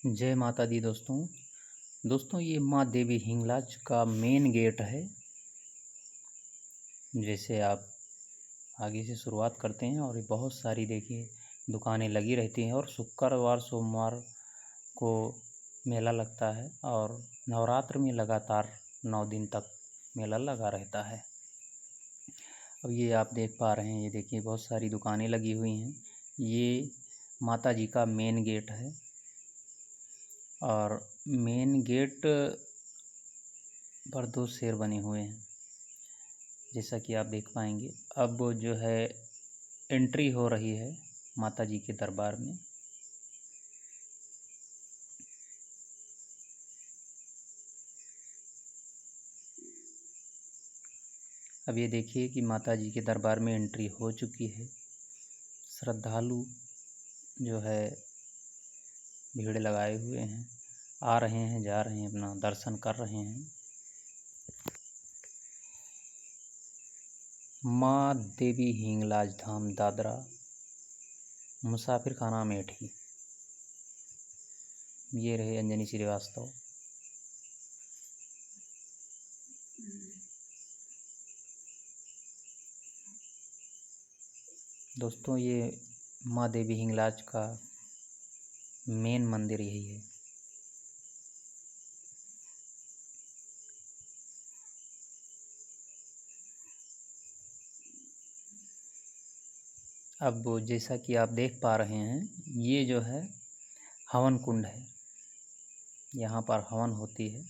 जय माता दी दोस्तों। ये माँ देवी हिंगलाज का मेन गेट है। जैसे आप आगे से शुरुआत करते हैं और ये बहुत सारी देखिए दुकानें लगी रहती हैं और शुक्रवार सोमवार को मेला लगता है और नवरात्र में लगातार 9 दिन तक मेला लगा रहता है। अब ये आप देख पा रहे हैं, ये देखिए बहुत सारी दुकानें लगी हुई हैं। ये माता जी का मेन गेट है और मेन गेट पर 2 शेर बने हुए हैं, जैसा कि आप देख पाएंगे। अब जो है एंट्री हो रही है माता जी के दरबार में। अब ये देखिए कि माता जी के दरबार में एंट्री हो चुकी है। श्रद्धालु जो है भीड़ लगाए हुए हैं, आ रहे हैं, जा रहे हैं, अपना दर्शन कर रहे हैं। माँ देवी हिंगलाज धाम दादरा मुसाफिर खाना मेठी। ये रहे अंजनी श्रीवास्तव। दोस्तों, ये माँ देवी हिंगलाज का मेन मंदिर यही है। अब जैसा कि आप देख पा रहे हैं, ये जो है हवन कुंड है। यहाँ पर हवन होती है।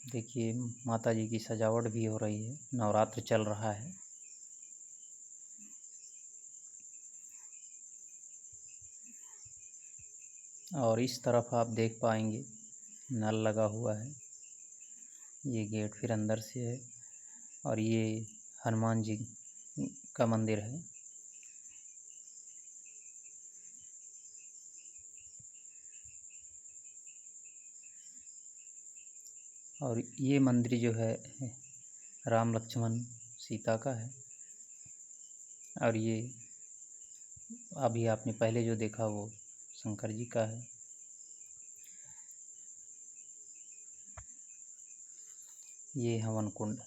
देखिए माता जी की सजावट भी हो रही है, नवरात्र चल रहा है। और इस तरफ आप देख पाएंगे नल लगा हुआ है। ये गेट फिर अंदर से है और ये हनुमान जी का मंदिर है। और ये मंदिर जो है राम लक्ष्मण सीता का है। और ये अभी आपने पहले जो देखा वो शंकर जी का है। ये हवन कुंड।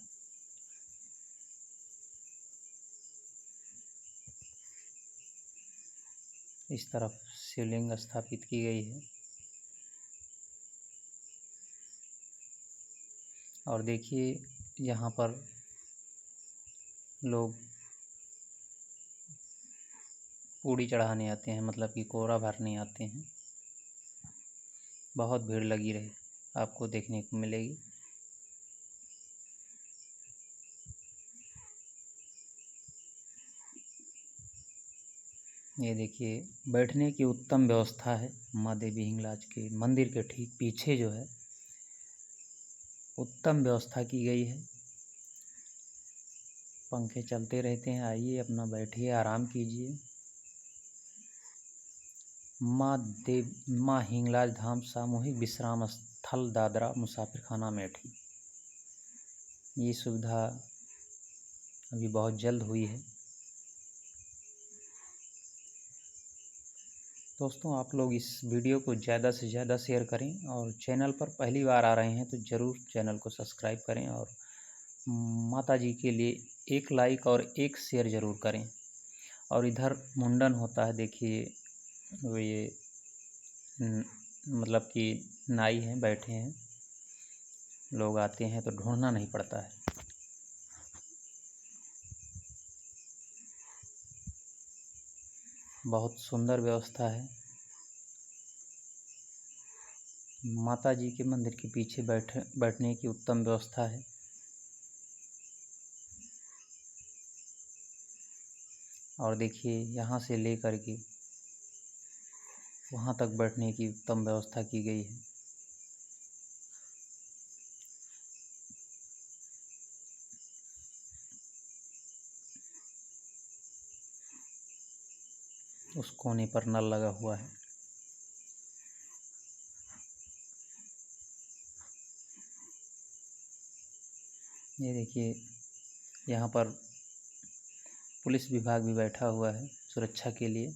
इस तरफ शिवलिंग स्थापित की गई है। और देखिए यहाँ पर लोग पूड़ी चढ़ाने आते हैं, मतलब कि कोहरा भरने आते हैं। बहुत भीड़ लगी रहे आपको देखने को मिलेगी। ये देखिए बैठने की उत्तम व्यवस्था है। माँ देवी हिंगलाज के मंदिर के ठीक पीछे जो है उत्तम व्यवस्था की गई है। पंखे चलते रहते हैं। आइए अपना बैठिए, आराम कीजिए। माँ हिंगलाज धाम सामूहिक विश्राम स्थल दादरा मुसाफिर खाना मेठी। ये सुविधा अभी बहुत जल्द हुई है। दोस्तों, आप लोग इस वीडियो को ज़्यादा से ज़्यादा शेयर करें और चैनल पर पहली बार आ रहे हैं तो ज़रूर चैनल को सब्सक्राइब करें और माता जी के लिए एक लाइक और एक शेयर ज़रूर करें। और इधर मुंडन होता है। देखिए वो ये मतलब कि नाई हैं, बैठे हैं। लोग आते हैं तो ढूंढना नहीं पड़ता है। बहुत सुंदर व्यवस्था है। माता जी के मंदिर के पीछे बैठने की उत्तम व्यवस्था है। और देखिए यहाँ से लेकर के वहाँ तक बैठने की उत्तम व्यवस्था की गई है। उस कोने पर नल लगा हुआ है। ये देखिए यहाँ पर पुलिस विभाग भी बैठा हुआ है सुरक्षा के लिए।